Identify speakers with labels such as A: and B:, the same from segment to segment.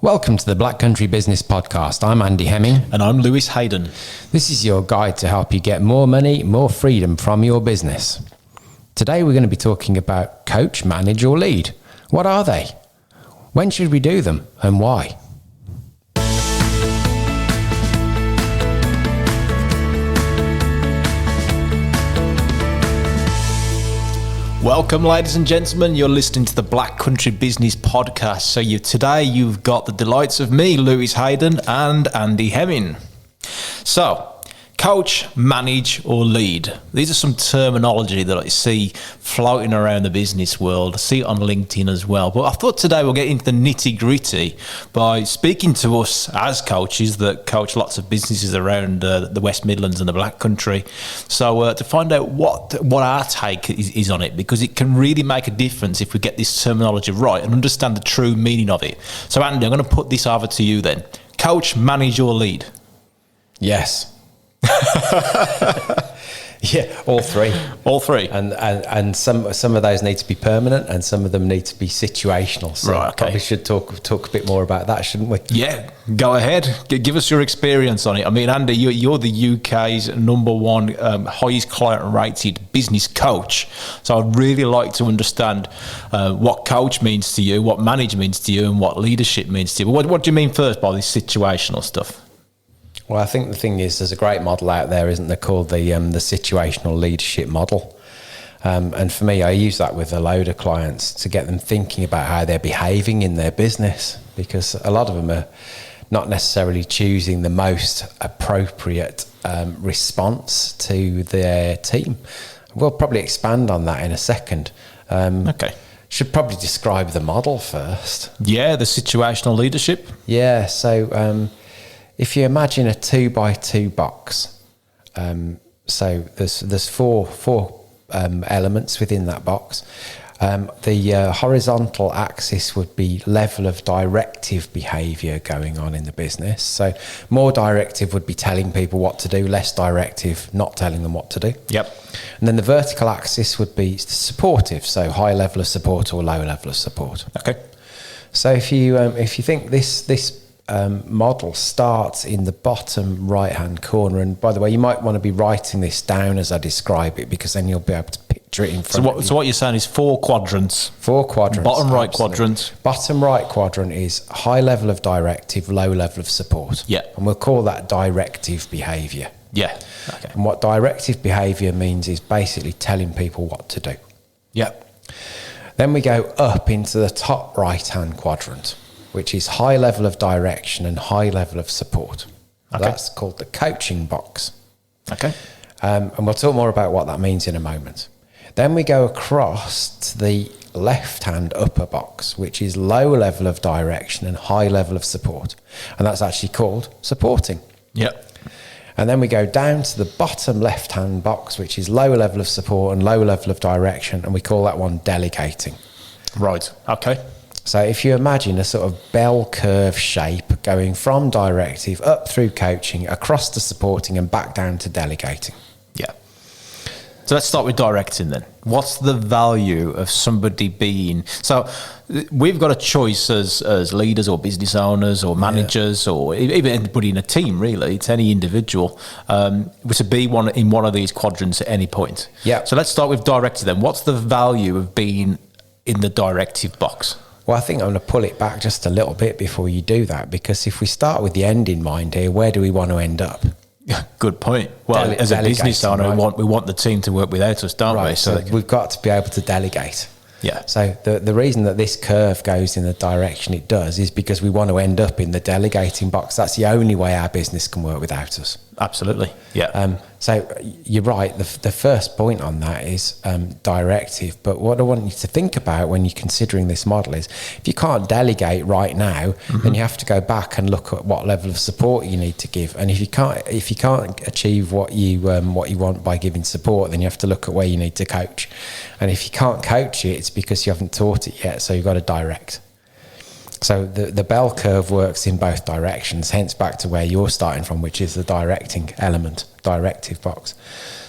A: Welcome to the Black Country Business Podcast. I'm Andy Hemming.
B: And I'm Lewis Haydon.
A: This is your guide to help you get more money, more freedom from your business. Today we're going to be talking about coach, manage or lead. What are they? When should we do them and why?
B: Welcome, ladies and gentlemen. You're listening to the Black Country Business Podcast. So today you've got the delights of me, Lewis Haydon, and Andy Hemming. So, coach, manage or lead. These are some terminology that I see floating around the business world. I see it on LinkedIn as well. But I thought today we'll get into the nitty gritty by speaking to us as coaches that coach lots of businesses around the West Midlands and the Black Country. So to find out what our take is on it, because it can really make a difference if we get this terminology right and understand the true meaning of it. So Andy, I'm going to put this over to you then. Coach, manage or lead?
A: Yes. Yeah, all three.
B: All three.
A: And some of those need to be permanent and some of them need to be situational. So
B: right, okay.
A: Probably should talk a bit more about that, shouldn't we?
B: Yeah, go ahead. Give us your experience on it. I mean, Andy, you're the UK's number one highest client rated business coach. So I'd really like to understand what coach means to you, what manage means to you, and what leadership means to you. What do you mean first by this situational stuff?
A: Well, I think the thing is, there's a great model out there, isn't there, called the Situational Leadership model. And for me, I use that with a load of clients to get them thinking about how they're behaving in their business, because a lot of them are not necessarily choosing the most appropriate response to their team. We'll probably expand on that in a second.
B: Okay.
A: Should probably describe the model first.
B: Yeah, the situational leadership.
A: Yeah, so... if you imagine a 2x2 box, so there's four elements within that box. The horizontal axis would be level of directive behaviour going on in the business. So more directive would be telling people what to do, less directive, not telling them what to do.
B: Yep. And
A: then the vertical axis would be supportive, so high level of support or low level of support.
B: Okay.
A: So if you think this model starts in the bottom right hand corner, and by the way, you might want to be writing this down as I describe it, because then you'll be able to picture it in front of you.
B: So what you're saying is four quadrants. Bottom right quadrant.
A: Bottom right quadrant is high level of directive, low level of support.
B: Yeah.
A: And we'll call that directive behaviour.
B: Yeah. Okay.
A: And what directive behaviour means is basically telling people what to do.
B: Yeah.
A: Then we go up into the top right hand quadrant, which is high level of direction and high level of support.
B: Okay.
A: That's called the coaching box.
B: Okay.
A: And we'll talk more about what that means in a moment. Then we go across to the left-hand upper box, which is low level of direction and high level of support. And that's actually called supporting.
B: Yep.
A: And then we go down to the bottom left-hand box, which is low level of support and low level of direction, and we call that one delegating.
B: Right. Okay.
A: So if you imagine a sort of bell curve shape going from directive up through coaching, across to supporting and back down to delegating.
B: Yeah. So let's start with directing then. What's the value of somebody being... So we've got a choice as leaders or business owners or managers or even anybody in a team, really. It's any individual to be in one of these quadrants at any point.
A: Yeah.
B: So let's start with directing then. What's the value of being in the directive box?
A: Well, I think I'm going to pull it back just a little bit before you do that, because if we start with the end in mind here, where do we want to end up?
B: Good point. Well, as a business owner, right? we want the team to work without us, don't we?
A: So we've got to be able to delegate.
B: Yeah.
A: So the reason that this curve goes in the direction it does is because we want to end up in the delegating box. That's the only way our business can work without us.
B: Absolutely. Yeah.
A: So you're right. The first point on that is directive. But what I want you to think about when you're considering this model is, if you can't delegate right now, then you have to go back and look at what level of support you need to give. And if you can't achieve what you want by giving support, then you have to look at where you need to coach. And if you can't coach it, it's because you haven't taught it yet. So you've got to direct. So the bell curve works in both directions, hence back to where you're starting from, which is the directing element, directive box.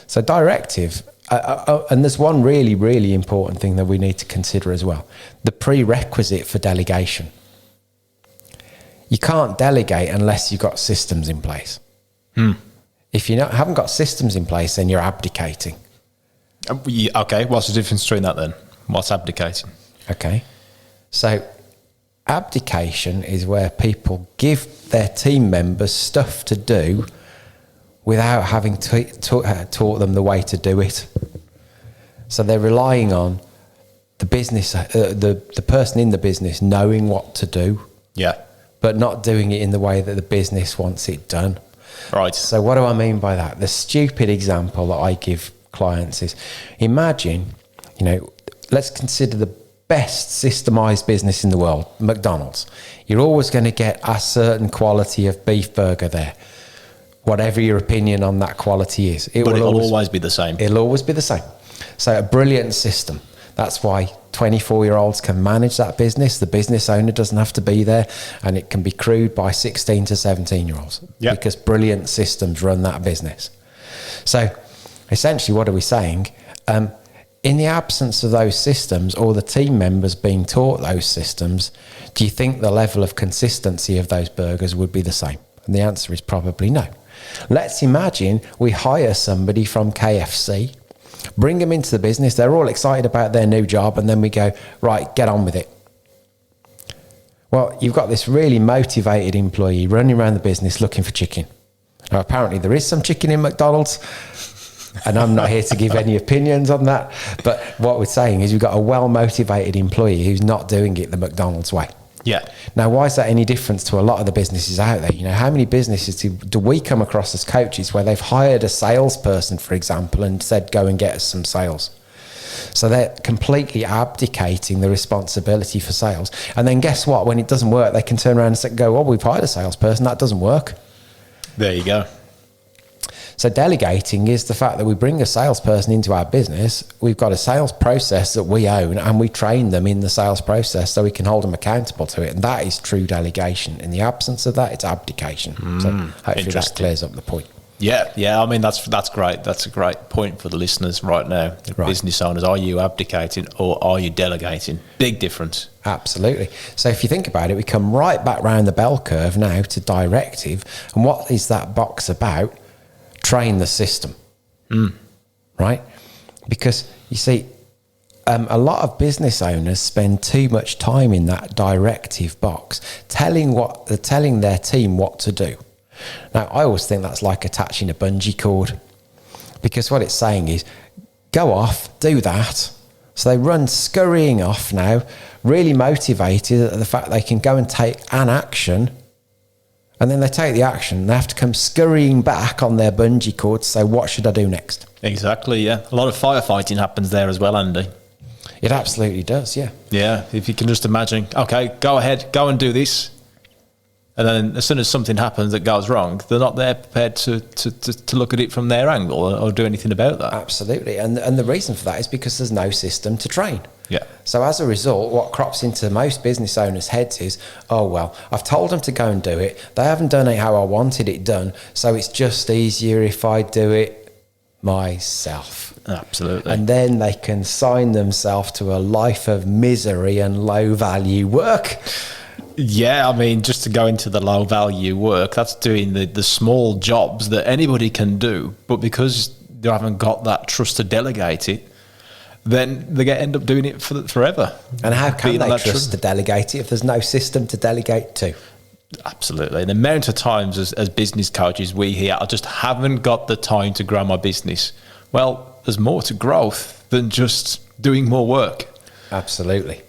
A: So directive, and there's one really, really important thing that we need to consider as well, the prerequisite for delegation. You can't delegate unless you've got systems in place. If you haven't got systems in place, then you're abdicating.
B: Okay, what's the difference between that then? What's abdicating?
A: Okay. So abdication is where people give their team members stuff to do without having taught them the way to do it. So they're relying on the business, the person in the business knowing what to do, but not doing it in the way that the business wants it done.
B: Right.
A: So what do I mean by that? The stupid example that I give clients is, imagine, let's consider the best systemized business in the world, McDonald's. You're always going to get a certain quality of beef burger there, whatever your opinion on that quality is.
B: But it'll always be the same.
A: It'll always be the same. So a brilliant system. That's why 24-year-olds can manage that business. The business owner doesn't have to be there, and it can be crewed by 16 to 17-year-olds because brilliant systems run that business. So essentially, what are we saying? In the absence of those systems, or the team members being taught those systems, do you think the level of consistency of those burgers would be the same? And the answer is probably no. Let's imagine we hire somebody from KFC, bring them into the business, they're all excited about their new job, and then we go, right, get on with it. Well, you've got this really motivated employee running around the business looking for chicken. Now, apparently there is some chicken in McDonald's, and I'm not here to give any opinions on that, but what we're saying is you've got a well-motivated employee who's not doing it the McDonald's way.
B: Yeah.
A: Now, why is that any difference to a lot of the businesses out there? How many businesses do we come across as coaches where they've hired a salesperson, for example, and said, go and get us some sales? So they're completely abdicating the responsibility for sales. And then guess what? When it doesn't work, they can turn around and go, well, we've hired a salesperson. That doesn't work.
B: There you go.
A: So delegating is the fact that we bring a salesperson into our business. We've got a sales process that we own, and we train them in the sales process so we can hold them accountable to it. And that is true delegation. In the absence of that, it's abdication. So hopefully that clears up the point.
B: Yeah. I mean, that's great. That's a great point for the listeners right now. Right. Business owners, are you abdicating or are you delegating? Big difference.
A: Absolutely. So if you think about it, we come right back round the bell curve now to directive. And what is that box about? Train the system, right? Because you see, a lot of business owners spend too much time in that directive box, telling their team what to do. Now, I always think that's like attaching a bungee cord, because what it's saying is, go off, do that. So they run scurrying off now, really motivated at the fact they can go and take an action. And then they take the action, they have to come scurrying back on their bungee cord to say, what should I do next?
B: Exactly, yeah. A lot of firefighting happens there as well, Andy.
A: It absolutely does, yeah.
B: Yeah, if you can just imagine, okay, go ahead, go and do this. And then as soon as something happens that goes wrong, they're not there prepared to look at it from their angle or do anything about that.
A: Absolutely. And the reason for that is because there's no system to train.
B: Yeah.
A: So as a result, what crops into most business owners' heads is, oh, well, I've told them to go and do it. They haven't done it how I wanted it done. So it's just easier if I do it myself.
B: Absolutely.
A: And then they can sign themselves to a life of misery and low value work.
B: Yeah, I mean, just to go into the low value work, that's doing the small jobs that anybody can do. But because they haven't got that trust to delegate it, then they end up doing it forever.
A: And how can they trust to delegate it if there's no system to delegate to?
B: Absolutely. And the amount of times as business coaches we hear, I just haven't got the time to grow my business. Well, there's more to growth than just doing more work.
A: Absolutely.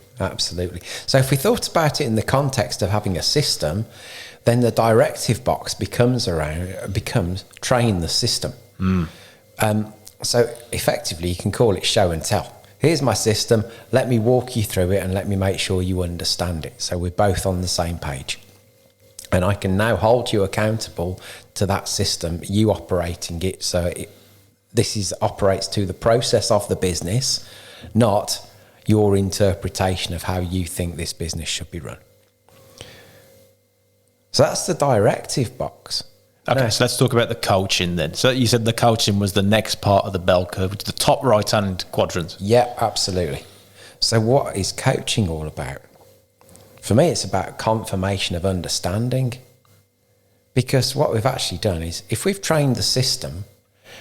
A: So if we thought about it in the context of having a system, then the directive box becomes train the system. So effectively, you can call it show and tell. Here's my system. Let me walk you through it and let me make sure you understand it. So we're both on the same page. And I can now hold you accountable to that system, you operating it. So this operates to the process of the business, not your interpretation of how you think this business should be run. So that's the directive box.
B: Okay, so let's talk about the coaching then. So you said the coaching was the next part of the bell curve, which is the top right-hand quadrant.
A: Yeah, absolutely. So what is coaching all about? For me, it's about confirmation of understanding. Because what we've actually done is, if we've trained the system,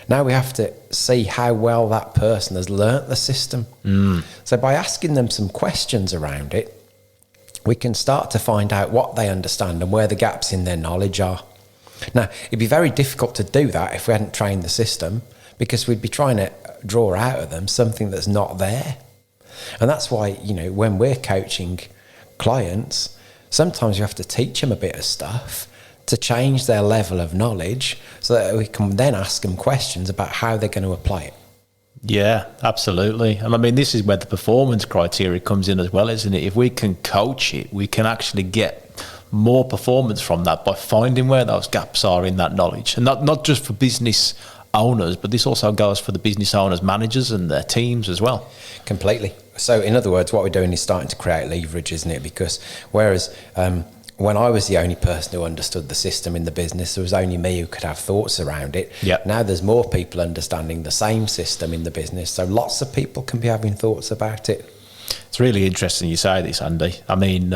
A: now we have to see how well that person has learnt the system. So by asking them some questions around it, we can start to find out what they understand and where the gaps in their knowledge are. Now, it'd be very difficult to do that if we hadn't trained the system, because we'd be trying to draw out of them something that's not there. And that's why, when we're coaching clients, sometimes you have to teach them a bit of stuff to change their level of knowledge so that we can then ask them questions about how they're going to apply it.
B: Yeah, absolutely. And I mean, this is where the performance criteria comes in as well, isn't it? If we can coach it, we can actually get more performance from that by finding where those gaps are in that knowledge. And not just for business owners, but this also goes for the business owners, managers and their teams as well.
A: Completely. So in other words, what we're doing is starting to create leverage, isn't it? Because whereas when I was the only person who understood the system in the business, there was only me who could have thoughts around it.
B: Yep.
A: Now there's more people understanding the same system in the business, so lots of people can be having thoughts about it.
B: It's really interesting you say this, Andy. I mean,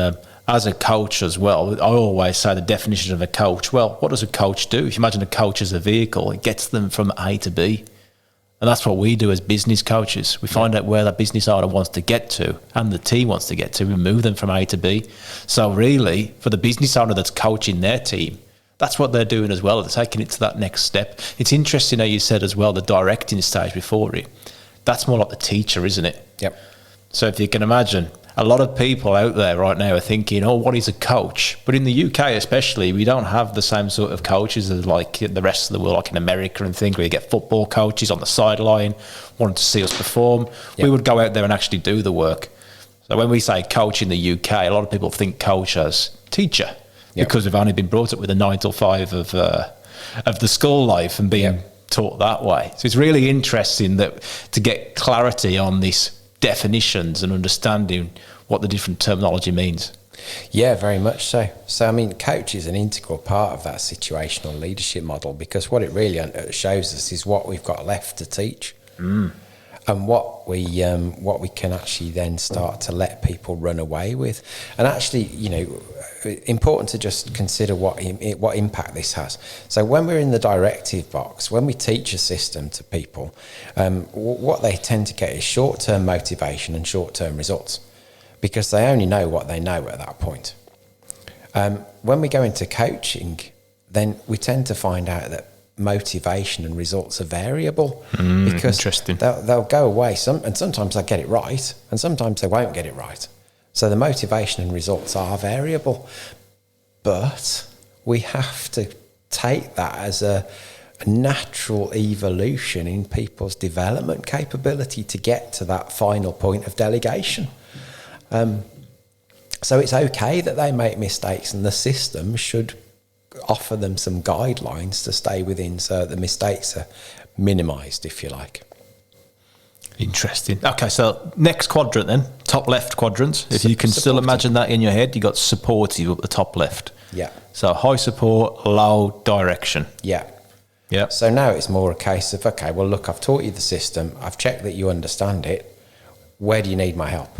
B: as a coach as well, I always say the definition of a coach. Well, what does a coach do? If you imagine a coach as a vehicle, it gets them from A to B. And that's what we do as business coaches. We find out where that business owner wants to get to and the team wants to get to. We move them from A to B. So really, for the business owner that's coaching their team, that's what they're doing as well. They're taking it to that next step. It's interesting how you said as well, the directing stage before it. That's more like the teacher, isn't it?
A: Yep.
B: So if you can imagine, a lot of people out there right now are thinking, oh, what is a coach? But in the UK especially, we don't have the same sort of coaches as like the rest of the world, like in America and things, where you get football coaches on the sideline wanting to see us perform. Yep. We would go out there and actually do the work. So when we say coach in the UK, a lot of people think coach as teacher, yep, because we've only been brought up with a 9 to 5 of the school life and being taught that way. So it's really interesting that to get clarity on this definitions and understanding what the different terminology means.
A: Yeah, very much so. So, I mean, coach is an integral part of that situational leadership model, because what it really shows us is what we've got left to teach, and what we can actually then start to let people run away with. And actually, important to just consider what impact this has. So when we're in the directive box, when we teach a system to people, what they tend to get is short-term motivation and short-term results, because they only know what they know at that point. When we go into coaching, then we tend to find out that motivation and results are variable, because they'll go away and sometimes they'll get it right and sometimes they won't get it right. So the motivation and results are variable, but we have to take that as a natural evolution in people's development capability to get to that final point of delegation. So it's okay that they make mistakes, and the system should offer them some guidelines to stay within so the mistakes are minimised, if you like.
B: Interesting. Okay, so next quadrant then, top left quadrant. If you can still imagine that in your head, you got supportive up the top left.
A: Yeah.
B: So high support, low direction.
A: Yeah.
B: Yeah.
A: So now it's more a case of, okay, well, look, I've taught you the system. I've checked that you understand it. Where do you need my help?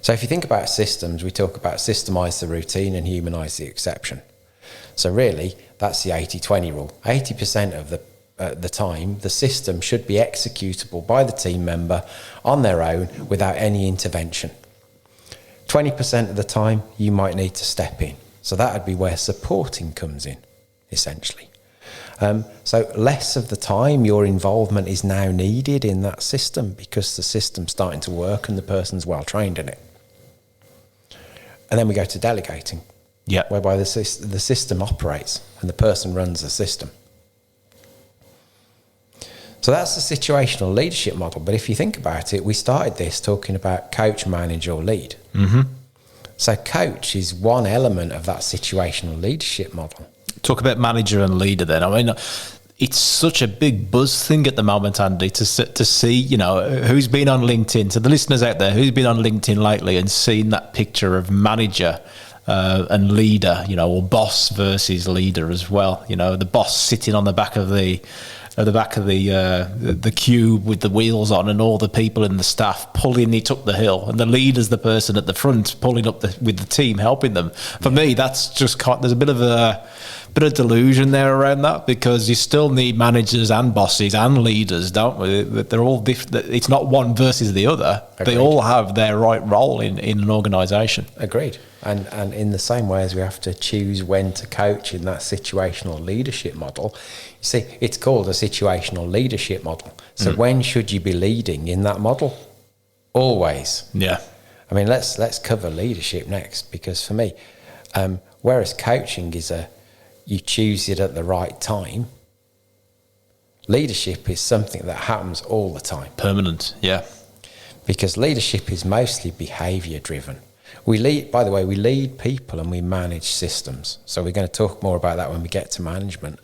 A: So if you think about systems, we talk about systemize the routine and humanize the exception. So really, that's the 80-20 rule. 80% of the time, the system should be executable by the team member on their own without any intervention. 20% of the time, you might need to step in. So that would be where supporting comes in, essentially. So less of the time, your involvement is now needed in that system because the system's starting to work and the person's well trained in it. And then we go to delegating.
B: Yeah.
A: Whereby the system operates and the person runs the system. So that's the situational leadership model. But if you think about it, we started this talking about coach, manage, or lead. Mm-hmm. So coach is one element of that situational leadership model.
B: Talk about manager and leader then. I mean, it's such a big buzz thing at the moment, Andy, to see, who's been on LinkedIn. So the listeners out there, who's been on LinkedIn lately and seen that picture of manager and leader, or boss versus leader as well. The boss sitting on the back of the at the back of the cube with the wheels on, and all the people in the staff pulling it up the hill, and the leader's the person at the front pulling up with the team, helping them. For me, that's just there's a bit of delusion there around that, because you still need managers and bosses and leaders, don't we? They're all different. It's not one versus the other. Agreed. They all have their right role in an organisation.
A: Agreed. And in the same way as we have to choose when to coach in that situational leadership model, you see, it's called a situational leadership model. So when should you be leading in that model? Always.
B: Yeah.
A: I mean, let's cover leadership next, because for me, whereas coaching is you choose it at the right time, leadership is something that happens all the time.
B: Permanent, yeah.
A: Because leadership is mostly behaviour driven. We lead people and we manage systems. So we're going to talk more about that when we get to management.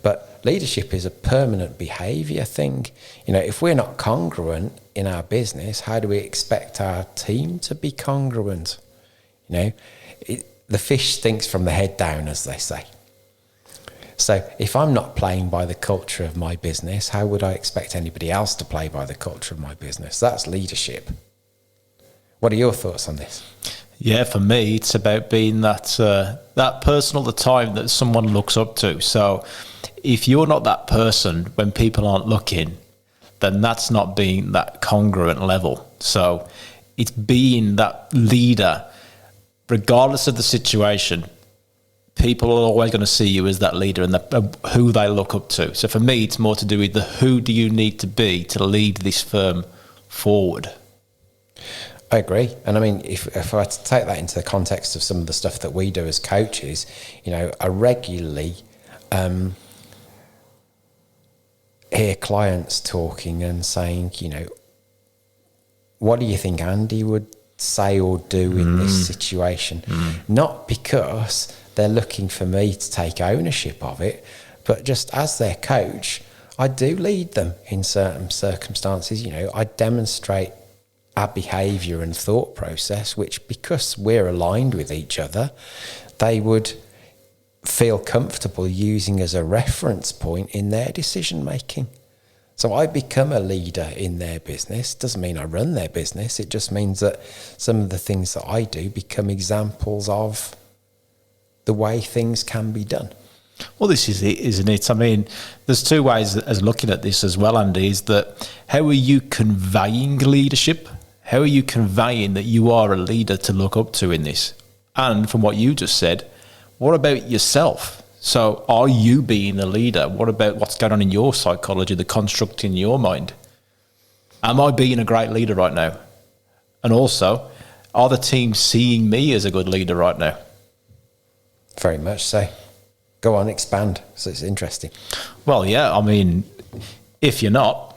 A: But leadership is a permanent behaviour thing. If we're not congruent in our business, how do we expect our team to be congruent? The fish stinks from the head down, as they say. So if I'm not playing by the culture of my business, how would I expect anybody else to play by the culture of my business? That's leadership. What are your thoughts on this?
B: Yeah, for me, it's about being that person all the time that someone looks up to. So if you're not that person when people aren't looking, then that's not being that congruent level. So it's being that leader, regardless of the situation. People are always going to see you as that leader and who they look up to. So for me, it's more to do with who do you need to be to lead this firm forward.
A: I agree. And I mean, if I had to take that into the context of some of the stuff that we do as coaches, I regularly hear clients talking and saying, what do you think Andy would say or do in this situation? Not because they're looking for me to take ownership of it, but just as their coach, I do lead them in certain circumstances. I demonstrate our behaviour and thought process, which, because we're aligned with each other, they would feel comfortable using as a reference point in their decision making. So I become a leader in their business. Doesn't mean I run their business. It just means that some of the things that I do become examples of the way things can be done.
B: Well, this is it, isn't it? I mean, there's two ways as looking at this as well, Andy, is that how are you conveying leadership? How are you conveying that you are a leader to look up to in this? And from what you just said, what about yourself? So are you being a leader? What about what's going on in your psychology, the construct in your mind? Am I being a great leader right now? And also, are the team seeing me as a good leader right now?
A: Very much so. Go on, expand. So it's interesting.
B: Well, yeah, I mean, if you're not,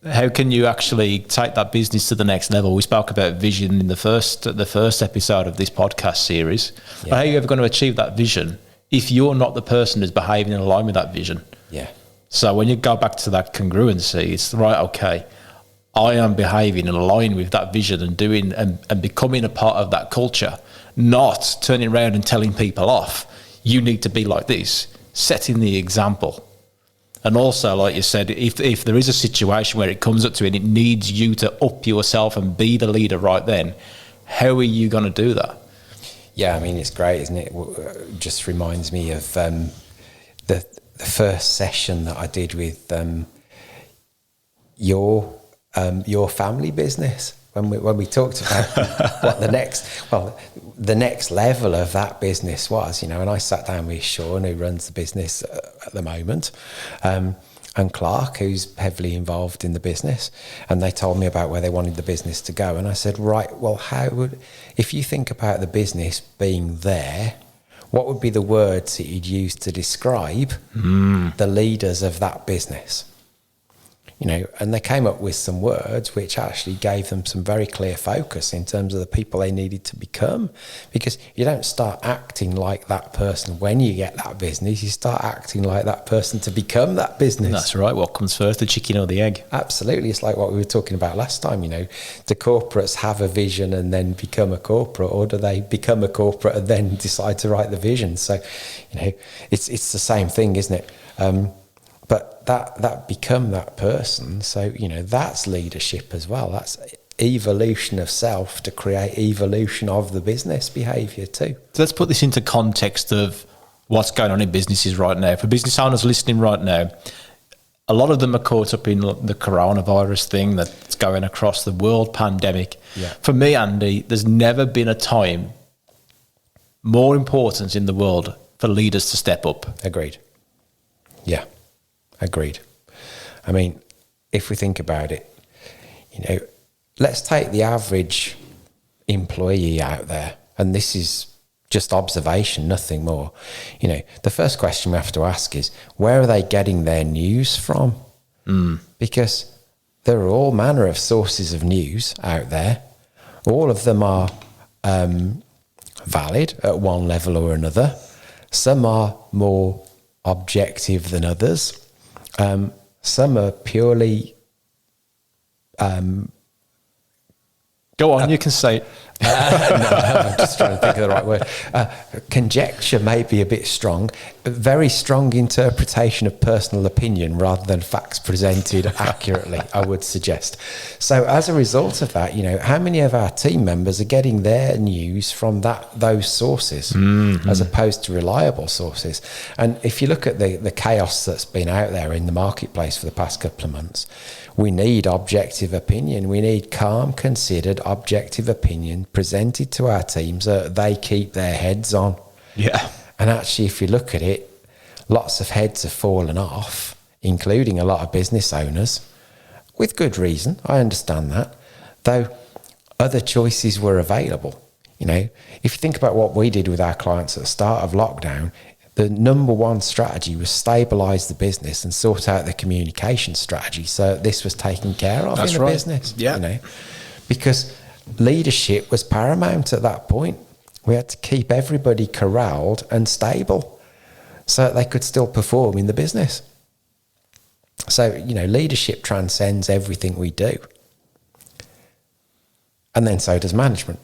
B: how can you actually take that business to the next level? We spoke about vision in the first episode of this podcast series. Yeah. But how are you ever going to achieve that vision if you're not the person who's behaving in line with that vision?
A: Yeah.
B: So when you go back to that congruency, it's right, okay, I am behaving in line with that vision and doing and becoming a part of that culture, not turning around and telling people off, you need to be like this, setting the example. And also, like you said, if there is a situation where it comes up to it and it needs you to up yourself and be the leader right then, how are you going to do that?
A: Yeah, I mean, it's great, isn't it? It just reminds me of the first session that I did with your family business. When we talked about what the next level of that business was, and I sat down with Sean, who runs the business at the moment, and Clark, who's heavily involved in the business, and they told me about where they wanted the business to go. And I said, right, well, if you think about the business being there, what would be the words that you'd use to describe the leaders of that business? And they came up with some words which actually gave them some very clear focus in terms of the people they needed to become. Because you don't start acting like that person when you get that business, you start acting like that person to become that business.
B: That's right. What comes first, the chicken or the egg?
A: Absolutely. It's like what we were talking about last time, do corporates have a vision and then become a corporate, or do they become a corporate and then decide to write the vision? So, it's the same thing, isn't it? But that become that person. So, that's leadership as well. That's evolution of self to create evolution of the business behavior too.
B: So let's put this into context of what's going on in businesses right now. For business owners listening right now, a lot of them are caught up in the coronavirus thing that's going across the world, pandemic.
A: Yeah.
B: For me, Andy, there's never been a time more important in the world for leaders to step up.
A: Agreed. Yeah, agreed. I mean, if we think about it, let's take the average employee out there, and this is just observation, nothing more. The first question we have to ask is, where are they getting their news from? Because there are all manner of sources of news out there. All of them are valid at one level or another. Some are more objective than others. Some are purely...
B: Go on, you can say it.
A: No, I'm just trying to think of the right word. Conjecture may be a bit strong. Very strong interpretation of personal opinion rather than facts presented accurately, I would suggest. So as a result of that, how many of our team members are getting their news from those sources as opposed to reliable sources? And if you look at the chaos that's been out there in the marketplace for the past couple of months, we need objective opinion. We need calm, considered, objective opinion presented to our teams that they keep their heads on.
B: Yeah.
A: And actually, if you look at it, lots of heads have fallen off, including a lot of business owners, with good reason. I understand that. Though other choices were available. If you think about what we did with our clients at the start of lockdown, the number one strategy was stabilise the business and sort out the communication strategy so this was taken care of in the business.
B: Yeah.
A: Because leadership was paramount at that point. We had to keep everybody corralled and stable so that they could still perform in the business. So, leadership transcends everything we do. And then so does management.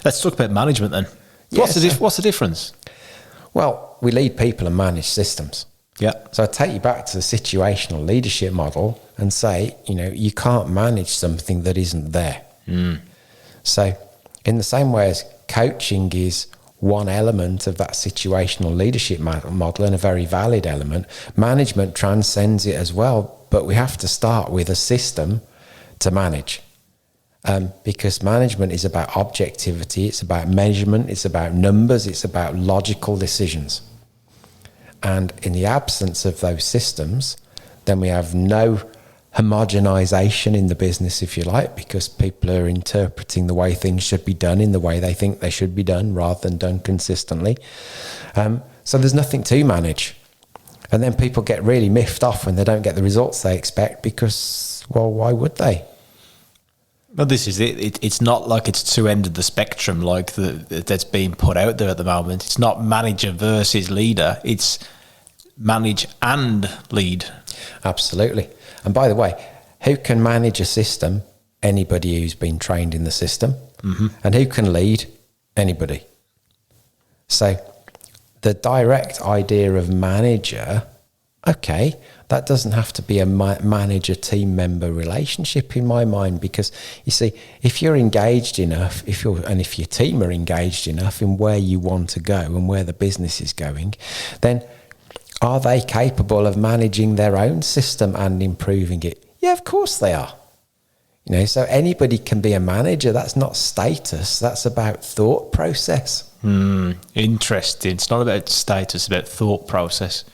B: Let's talk about management then. What's the difference?
A: Well, we lead people and manage systems.
B: Yeah.
A: So I take you back to the situational leadership model and say, you can't manage something that isn't there. So in the same way as coaching is one element of that situational leadership model and a very valid element, management transcends it as well. But we have to start with a system to manage. Because management is about objectivity, it's about measurement, it's about numbers, it's about logical decisions. And in the absence of those systems, then we have no homogenization in the business, if you like, because people are interpreting the way things should be done in the way they think they should be done rather than done consistently. So there's nothing to manage. And then people get really miffed off when they don't get the results they expect because, well, why would they?
B: Well, this is it. It's not like it's two ends of the spectrum like that's being put out there at the moment. It's not manager versus leader. It's manage and lead.
A: Absolutely. And by the way, who can manage a system? Anybody who's been trained in the system. And who can lead? Anybody. So the direct idea of manager, okay, that doesn't have to be a manager-team member relationship in my mind, because you see, if you're engaged enough, if your team are engaged enough in where you want to go and where the business is going, then are they capable of managing their own system and improving it? Yeah, of course they are. So anybody can be a manager. That's not status. That's about thought process.
B: Interesting. It's not about status, it's about thought process.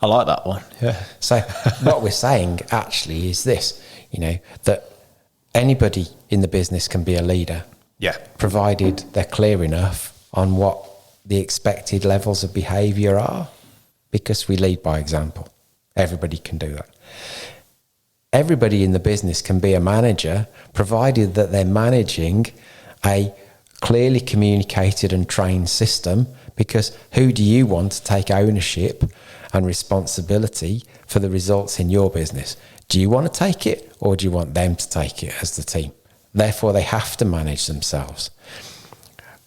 B: I like that one. Yeah.
A: So what we're saying actually is this, that anybody in the business can be a leader.
B: Yeah.
A: Provided they're clear enough on what the expected levels of behaviour are, because we lead by example. Everybody can do that. Everybody in the business can be a manager, provided that they're managing a clearly communicated and trained system, because who do you want to take ownership and responsibility for the results in your business? Do you want to take it, or do you want them to take it as the team? Therefore, they have to manage themselves.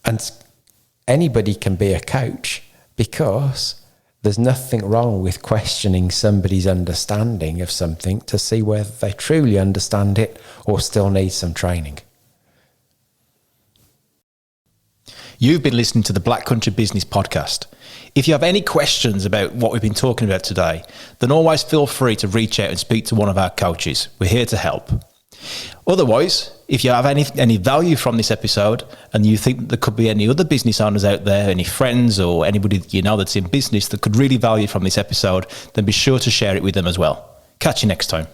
A: And anybody can be a coach, because There's nothing wrong with questioning somebody's understanding of something to see whether they truly understand it or still need some training.
B: You've been listening to the Black Country Business Podcast. If you have any questions about what we've been talking about today, then always feel free to reach out and speak to one of our coaches. We're here to help. Otherwise, if you have any value from this episode and you think that there could be any other business owners out there, any friends or anybody that you know that's in business that could really value from this episode, then be sure to share it with them as well. Catch you next time.